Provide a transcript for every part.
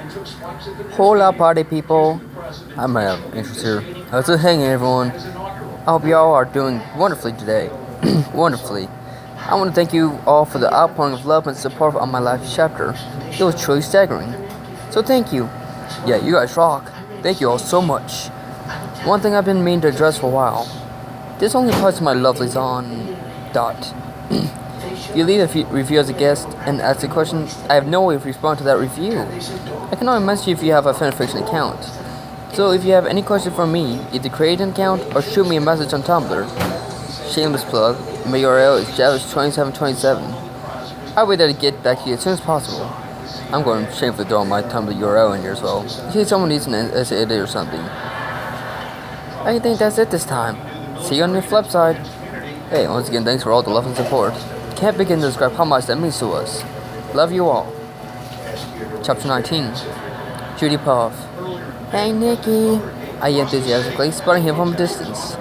Hola party people, I'm interest here. How's it hanging everyone? I hope y'all are doing wonderfully today. Wonderfully. I want to thank you all for the outpouring of love and support on my last chapter. It was truly staggering. So thank you. Yeah, you guys rock. Thank you all so much. One thing I've been meaning to address for a while. This only applies to my lovelies on dot. You leave a review as a guest and ask a question, I have no way of responding to that review. I can only message you if you have a fanfiction account. So if you have any question for me, either create an account or shoot me a message on Tumblr. Shameless plug, my URL is javis2727. I'll wait there to get back to you as soon as possible. I'm going to shamefully throw my Tumblr URL in here as well, in case someone needs an essay edit or something. I think that's it this time. See you on the flip side. Hey, once again, thanks for all the love and support. Can't begin to describe how much that means to us. Love you all. Chapter 19. Judy Puff. Hey Nikki, I enthusiastically, spotting him from a distance.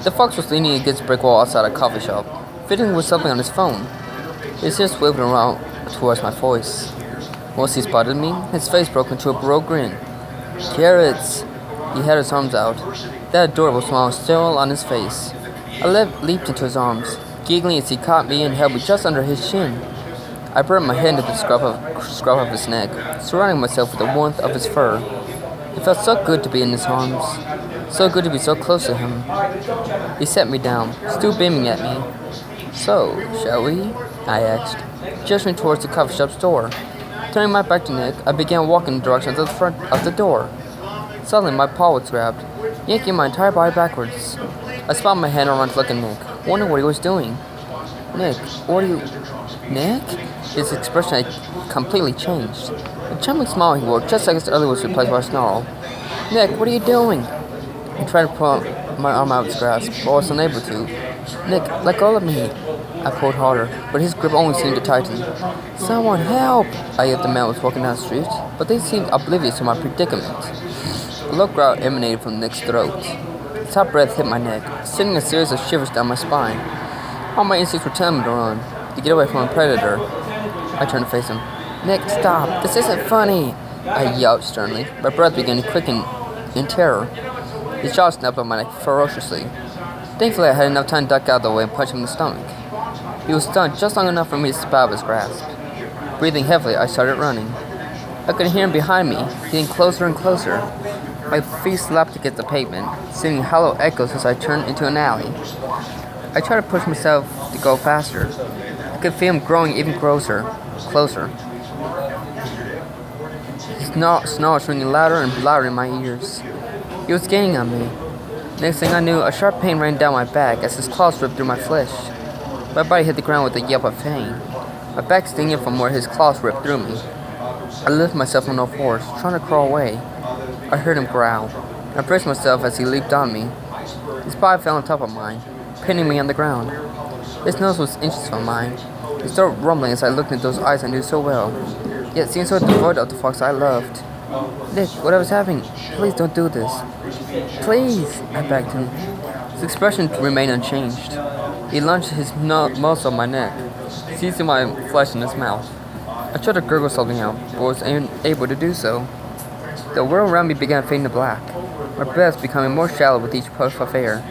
The fox was leaning against a brick wall outside a coffee shop, fiddling with something on his phone. His ears swiveled around towards my voice. Once he spotted me, his face broke into a broad grin. Carrots! He had his arms out, that adorable smile still on his face. I leaped into his arms, giggling as he caught me and held me just under his chin. I buried my head into the scruff of his neck, surrounding myself with the warmth of his fur. It felt so good to be in his arms, so good to be so close to him. He set me down, still beaming at me. So, shall we? I asked, gesturing towards the coffee shop's door. Turning my back to Nick, I began walking in the direction of the front of the door. Suddenly, my paw was grabbed, yanking my entire body backwards. I spun my hand around to look at Nick, wondering what he was doing. Nick, what are you... Nick? His expression had completely changed. The charming smile he wore just seconds earlier was replaced by a snarl. Nick, what are you doing? I tried to pull my arm out of his grasp, but was unable to. Nick, let go of me. I pulled harder, but his grip only seemed to tighten. Someone help! I yelled at the man who was walking down the street, but they seemed oblivious to my predicament. A low growl emanated from Nick's throat. His hot breath hit my neck, sending a series of shivers down my spine. All my instincts were telling me to run, to get away from a predator. I turned to face him. Nick, stop! This isn't funny! I yelled sternly. My breath began to quicken in terror. His jaw snapped on my neck ferociously. Thankfully, I had enough time to duck out of the way and punch him in the stomach. He was stunned just long enough for me to slip out of his grasp. Breathing heavily, I started running. I could hear him behind me, getting closer and closer. My feet slapped against the pavement, sending hollow echoes as I turned into an alley. I tried to push myself to go faster. I could feel him growing even closer. His snarls ringing louder and louder in my ears. He was gaining on me. Next thing I knew, a sharp pain ran down my back as his claws ripped through my flesh. My body hit the ground with a yelp of pain, my back stinging from where his claws ripped through me. I lifted myself on all fours, trying to crawl away. I heard him growl. I braced myself as he leaped on me. His body fell on top of mine, pinning me on the ground. His nose was inches from mine. He started rumbling as I looked into those eyes I knew so well, yet seemed so devoid of the fox I loved. Nick, whatever's happening, please don't do this. Please, I begged him. His expression remained unchanged. He lunged his muscle on my neck, seizing my flesh in his mouth. I tried to gurgle something out, but was unable to do so. The world around me began fading to black, my breath becoming more shallow with each puff of air.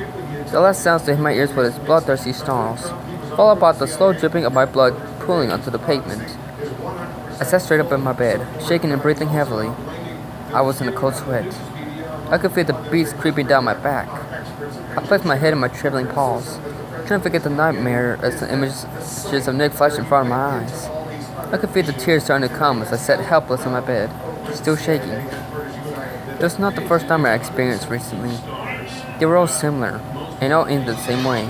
The last sounds to hit my ears were his bloodthirsty snarls, followed by the slow dripping of my blood pooling onto the pavement. I sat straight up in my bed, shaking and breathing heavily. I was in a cold sweat. I could feel the beast creeping down my back. I placed my head in my trembling paws, trying to forget the nightmare as the images of Nick flashed in front of my eyes. I could feel the tears starting to come as I sat helpless in my bed, still shaking. It was not the first time I experienced recently. They were all similar, and all ended the same way.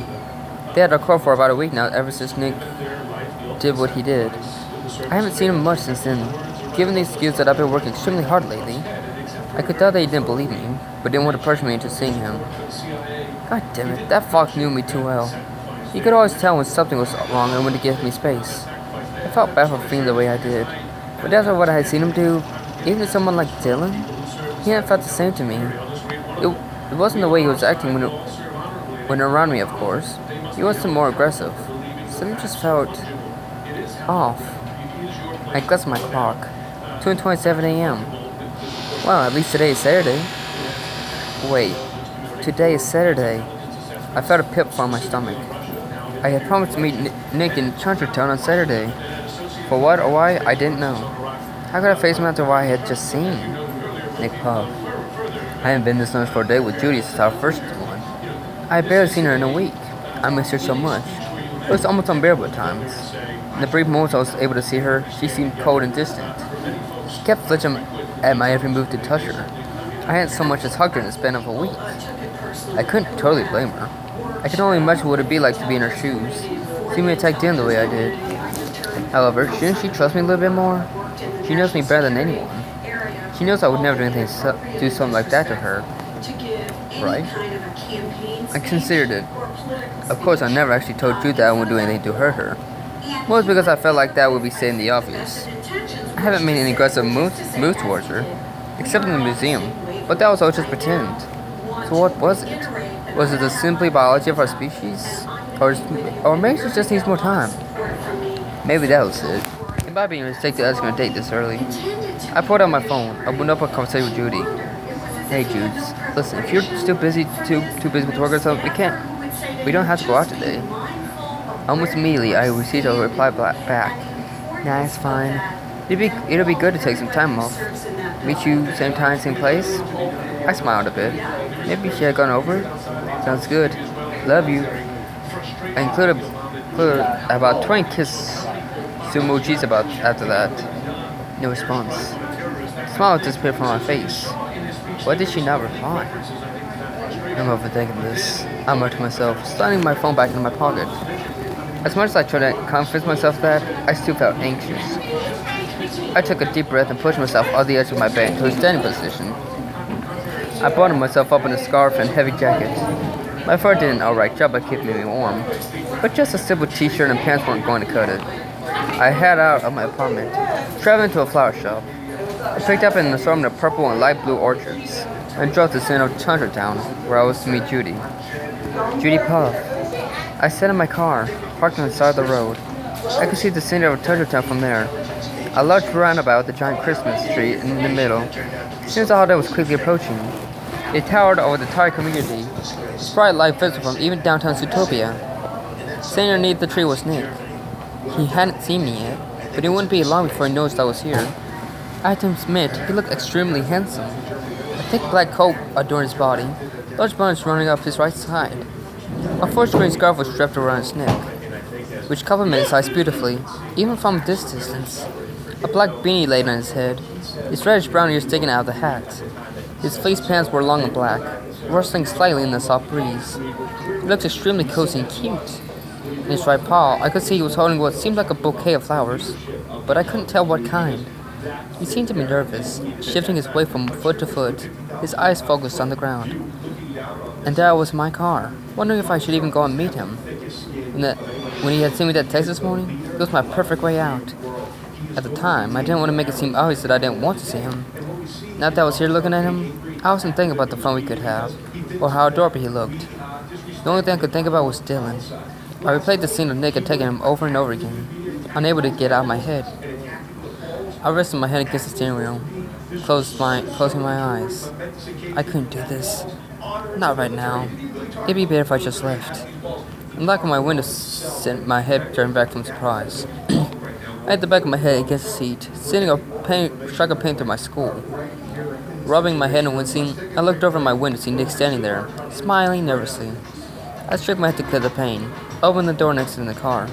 They had occurred for about a week now ever since Nick did what he did. I haven't seen him much since then, given the excuse that I've been working extremely hard lately. I could tell that he didn't believe me, but didn't want to pressure me into seeing him. God damn it, that fox knew me too well. He could always tell when something was wrong and when to give me space. I felt bad for feeling the way I did, but after what I had seen him do, even to someone like Dylan, he hadn't felt the same to me. It wasn't the way he was acting when around me, of course. He wasn't more aggressive. Something just felt off. I glanced at my clock. 2:27 a.m. Well, at least today is Saturday. Wait, today is Saturday. I felt a pit form in my stomach. I had promised to meet Nick in Chunchertown on Saturday. For what or why, I didn't know. How could I face him after what I had just seen? Nick puffed. I hadn't been this nervous for a day with Judy since our first one. I had barely seen her in a week. I missed her so much. It was almost unbearable at times. In the brief moments I was able to see her, she seemed cold and distant. She kept flinching at my every move to touch her. I hadn't so much as hugged her in the span of a week. I couldn't totally blame her. I could only imagine what it'd be like to be in her shoes, see me attacked in the way I did. However, shouldn't she trust me a little bit more? She knows me better than anyone. She knows I would never do something like that to her. Right? I considered it. Of course, I never actually told Jude that I wouldn't do anything to hurt her. Mostly because I felt like that would be stating the obvious. I haven't made any aggressive moves towards her, except in the museum, but that was all just pretend. So what was it? Was it the simply biology of our species? Or maybe she just needs more time? Maybe that was it. It might be a mistake to ask her on a date this early. I pulled out my phone, opened up a conversation with Judy. Hey Judes, listen, if you're still too busy with work or something, we don't have to go out today. Almost immediately, I received a reply back. Nah, it's fine. It'll be good to take some time off. Meet you same time, same place? I smiled a bit. Maybe she had gone over it? Sounds good. Love you. I included about 20 kiss emojis after that. No response. The smile disappeared from my face. Why did she not reply? I'm overthinking this. I muttered to myself, sliding my phone back into my pocket. As much as I tried to convince myself that, I still felt anxious. I took a deep breath and pushed myself on the edge of my bed to a standing position. I buttoned myself up in a scarf and heavy jacket. My fur did an alright job of keeping me warm, but just a simple t-shirt and pants weren't going to cut it. I headed out of my apartment, traveling to a flower shop. I picked up an assortment of purple and light blue orchids, and drove to the center of Chunchertown, where I was to meet Judy. Judy puffed. I sat in my car, parked on the side of the road. I could see the center of Chunchertown from there. A large roundabout with a giant Christmas tree in the middle. As soon as the holiday was quickly approaching, it towered over the entire community. Its bright light visible from even downtown Zootopia. Standing underneath the tree was Nick. He hadn't seen me yet, but it wouldn't be long before he noticed I was here. I had to admit, he looked extremely handsome. A thick black coat adorned his body, large buttons running up his right side. A forest green scarf was wrapped around his neck, which complemented his eyes beautifully, even from this distance. A black beanie laid on his head, his reddish-brown ears sticking out of the hat. His fleece pants were long and black, rustling slightly in the soft breeze. He looked extremely cozy and cute. In his right paw, I could see he was holding what seemed like a bouquet of flowers, but I couldn't tell what kind. He seemed to be nervous, shifting his weight from foot to foot, his eyes focused on the ground. And there I was in my car, wondering if I should even go and meet him. When he had sent me that text this morning, it was my perfect way out. At the time, I didn't want to make it seem obvious that I didn't want to see him. Now that I was here looking at him, I wasn't thinking about the fun we could have, or how adorable he looked. The only thing I could think about was Dylan. I replayed the scene of Nick and taking him over and over again, unable to get it out of my head. I rested my head against the steering wheel, closing my eyes. I couldn't do this. Not right now. It'd be better if I just left. I'm locking my window, sent my head turned back from surprise. I had the back of my head against the seat, sending a shock of pain through my skull. Rubbing my head and wincing, I looked over my window to see Nick standing there, smiling nervously. I shook my head to clear the pain, opened the door next to the car.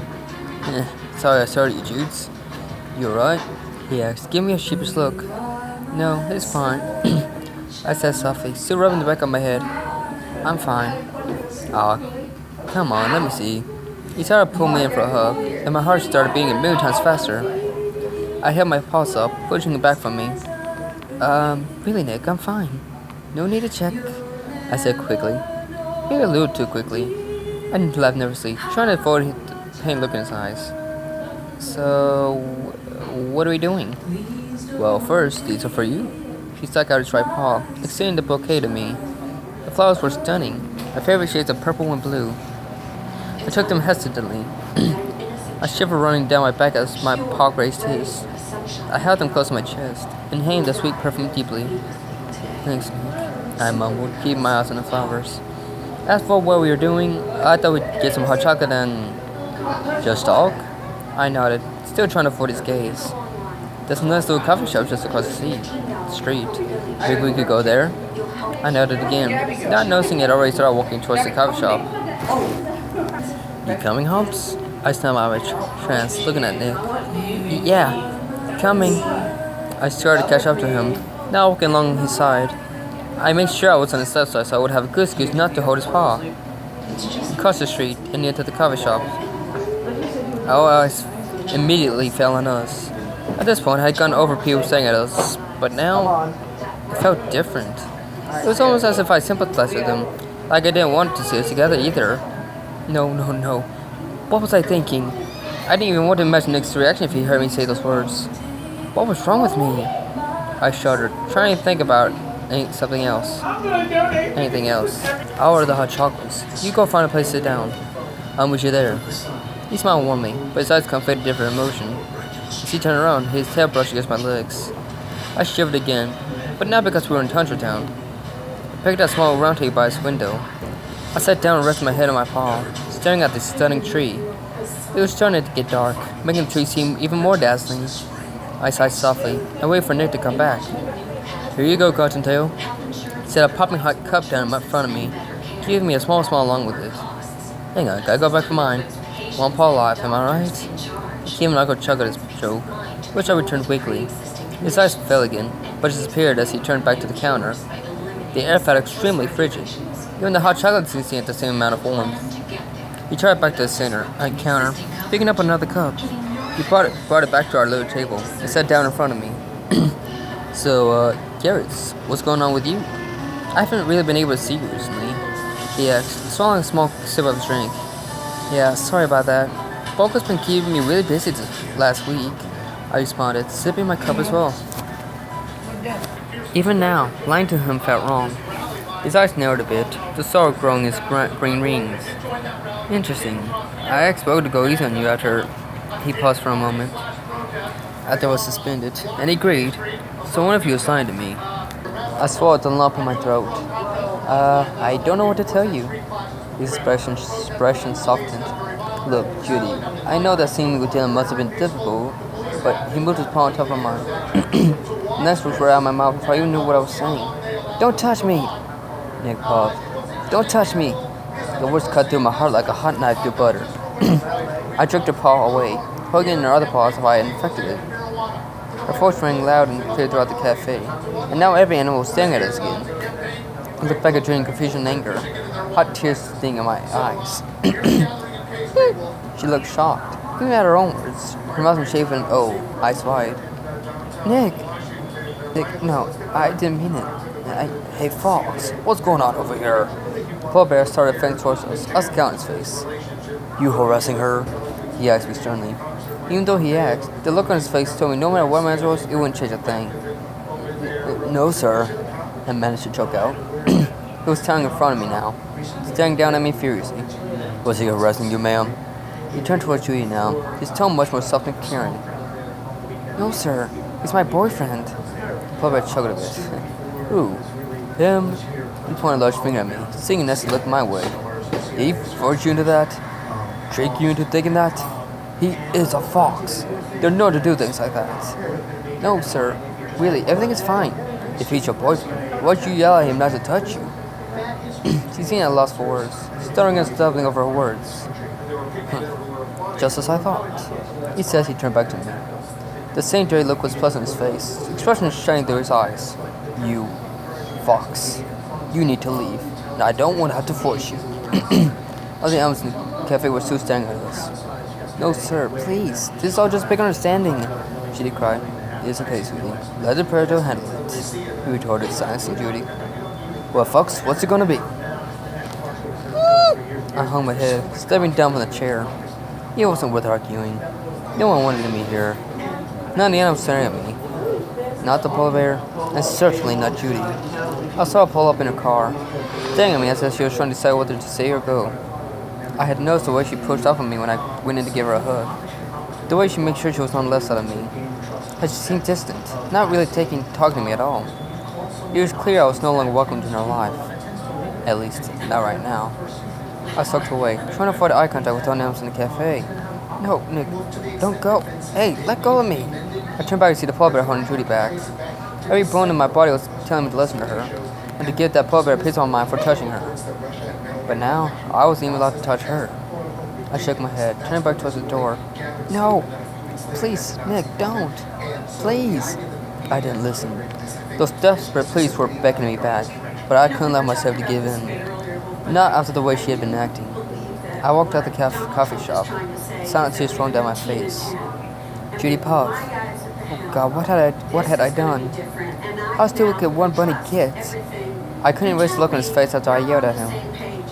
Sorry I started you, Judes. You alright? He asked, giving me a sheepish look. No, it's fine. I said softly, still rubbing the back of my head. I'm fine. Aw, come on, let me see. He started to pull me in for a hug, and my heart started beating a million times faster. I held my paws up, pushing it back from me. Really, Nick, I'm fine. No need to check, I said quickly. Maybe a little too quickly. I laughed nervously, trying to avoid the pain look in his eyes. So, what are we doing? Well, first, these are for you. He stuck out his right paw, extending the bouquet to me. The flowers were stunning, my favorite shades of purple and blue. I took them hesitantly, a shiver running down my back as my paw grazed his. I held them close to my chest, inhaling the sweet perfume deeply. Thanks, Nick, I mumbled, keeping my eyes on the flowers. As for what we were doing, I thought we'd get some hot chocolate and just talk. I nodded, still trying to avoid his gaze. There's a nice little coffee shop just across the street. Maybe we could go there? I nodded again, not noticing it already started walking towards the coffee shop. You coming, Hobbs? I snapped out of my trance, looking at Nick. Yeah, coming. I started to catch up to him, now walking along his side. I made sure I was on his left side so I would have a good excuse not to hold his paw. We crossed the street and near to the coffee shop. Our eyes immediately fell on us. At this point, I had gone over people staring at us, but now it felt different. It was almost as if I sympathized with them, like I didn't want to see us together either. No. What was I thinking? I didn't even want to imagine Nick's reaction if he heard me say those words. What was wrong with me? I shuddered, trying to think about something else. Anything else. I'll order the hot chocolates. You go find a place to sit down. I'll meet you there. He smiled warmly, but his eyes conveyed a different emotion. As he turned around, his tail brushed against my legs. I shivered again, but not because we were in Tundra Town. I picked out a small round table by his window. I sat down and rested my head on my paw, staring at the stunning tree. It was starting to get dark, making the tree seem even more dazzling. I sighed softly and waited for Nick to come back. Here you go, Cottontail, he said, popping a hot cup down in front of me, giving me a small along with it. Hang on, gotta go back for mine. One paw alive, am I right? He came and I could chug at his joke, which I returned quickly. His eyes fell again, but disappeared as he turned back to the counter. The air felt extremely frigid. Even the hot chocolate didn't seem at the same amount of warmth. He tried back to the counter, picking up another cup. He brought it back to our little table and sat down in front of me. So, Garrett, what's going on with you? I haven't really been able to see you recently, he asked, swallowing a small sip of his drink. Yeah, sorry about that. Bulk has been keeping me really busy this last week, I responded, sipping my cup as well. Even now, lying to him felt wrong. His eyes narrowed a bit, the sorrow growing his green rings. Interesting. I asked Bo to go easy on you after he paused for a moment. After I was suspended, and he agreed, so one of you assigned to me. I swallowed the lump in my throat. I don't know what to tell you. His expression softened. Look, Judy, I know that seeing with Dylan must have been difficult, but he moved his paw on top of mine. Next words were out of my mouth before I even knew what I was saying. Don't touch me! Nick paused. Don't touch me! The words cut through my heart like a hot knife through butter. I jerked her paw away, holding it in her other paw as if I had infected it. Her voice rang loud and clear throughout the cafe, and now every animal was staring at us again. I looked back at her in confusion and anger, hot tears stinging in my eyes. She looked shocked, even at her own words. Her mouth was shaven and eyes wide. Nick, no, I didn't mean it. Hey, Fox, what's going on over here? Polar Bear started fending towards us counting his face. You harassing her? He asked me sternly. Even though he asked, the look on his face told me no matter what my answer was, it wouldn't change a thing. No, sir, I managed to choke out. He was standing in front of me now, staring down at me furiously. Was he harassing you, ma'am? He turned towards Judy now, his tone much more soft and caring. No, sir, he's my boyfriend. The polar bear chuckled a bit. Who? Him? He pointed a large finger at me, seeing Nessie look my way. He forced you into that? Trick you into thinking that? He is a fox. They're known to do things like that. No, sir. Really, everything is fine. If he's your boyfriend, why'd you yell at him not to touch you? She seemed at a loss for words, stuttering and stumbling over her words. Just as I thought. He said he turned back to me. The same dirty look was pleasant on his face, expression shining through his eyes. You, fox. You need to leave. I don't want to have to force you. Other animals in the cafe were still staring at us. No, sir, please. This is all just big understanding, Judy cried. It is okay, sweetie. Let the predator handle it, he retorted, silencing Judy. Well, Fox, what's it gonna be? I hung my head, stepping down from the chair. It wasn't worth arguing. No one wanted me here. None of the animals staring at me. Not the polar bear, and certainly not Judy. I saw her pull up in her car, staring at me as if she was trying to decide whether to stay or go. I had noticed the way she pushed up on me when I went in to give her a hug. The way she made sure she was on the left side of me. but she seemed distant, not really talking to me at all. It was clear I was no longer welcomed in her life. At least, not right now. I sulked away, trying to avoid eye contact with animals in the cafe. No, Nick, don't go. Hey, let go of me. I turned back to see the polar bear holding Judy back. Every bone in my body was telling me to listen to her, and to give that polar bear a piece of my mind for touching her. But now, I wasn't even allowed to touch her. I shook my head, turning back towards the door. No! Please, Nick, don't! Please! I didn't listen. Those desperate pleas were beckoning me back, but I couldn't allow myself to give in. Not after the way she had been acting. I walked out the coffee shop. Silent tears flowing down my face. Judy paused. Oh God, what had I done? How stupid could one bunny get? I couldn't erase the look on his face after I yelled at him.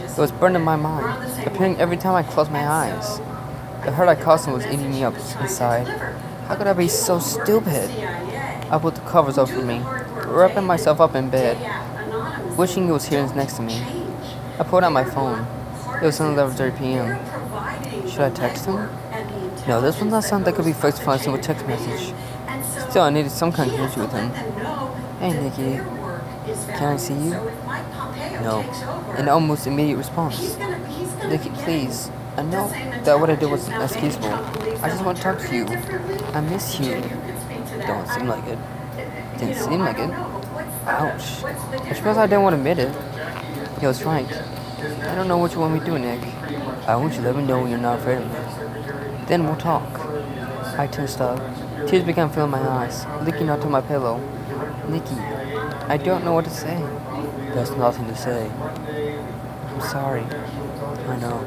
It was burned in my mind, appearing every time I closed my eyes. The hurt I caused him was eating me up inside. How could I be so stupid? I put the covers over me, wrapping myself up in bed, wishing he was here next to me. I pulled out my phone. It was 11:30 p.m. Should I text him? No, this was not something that could be fixed from a simple text message. Still, I needed some kind of connection with him. Hey, Nikki. Can I see you? No. An almost immediate response. Nikki, please. I know that what I did was inexcusable. I just want to talk to you. I miss you. Don't seem like it. Didn't seem like it. Ouch. I suppose I didn't want to admit it. He was right. I don't know what you want me to do, Nick. I want you to let me know when you're not afraid of me. Then we'll talk. I tensed up. Tears began filling my eyes, leaking onto my pillow. Nikki, I don't know what to say. There's nothing to say. I'm sorry. I know.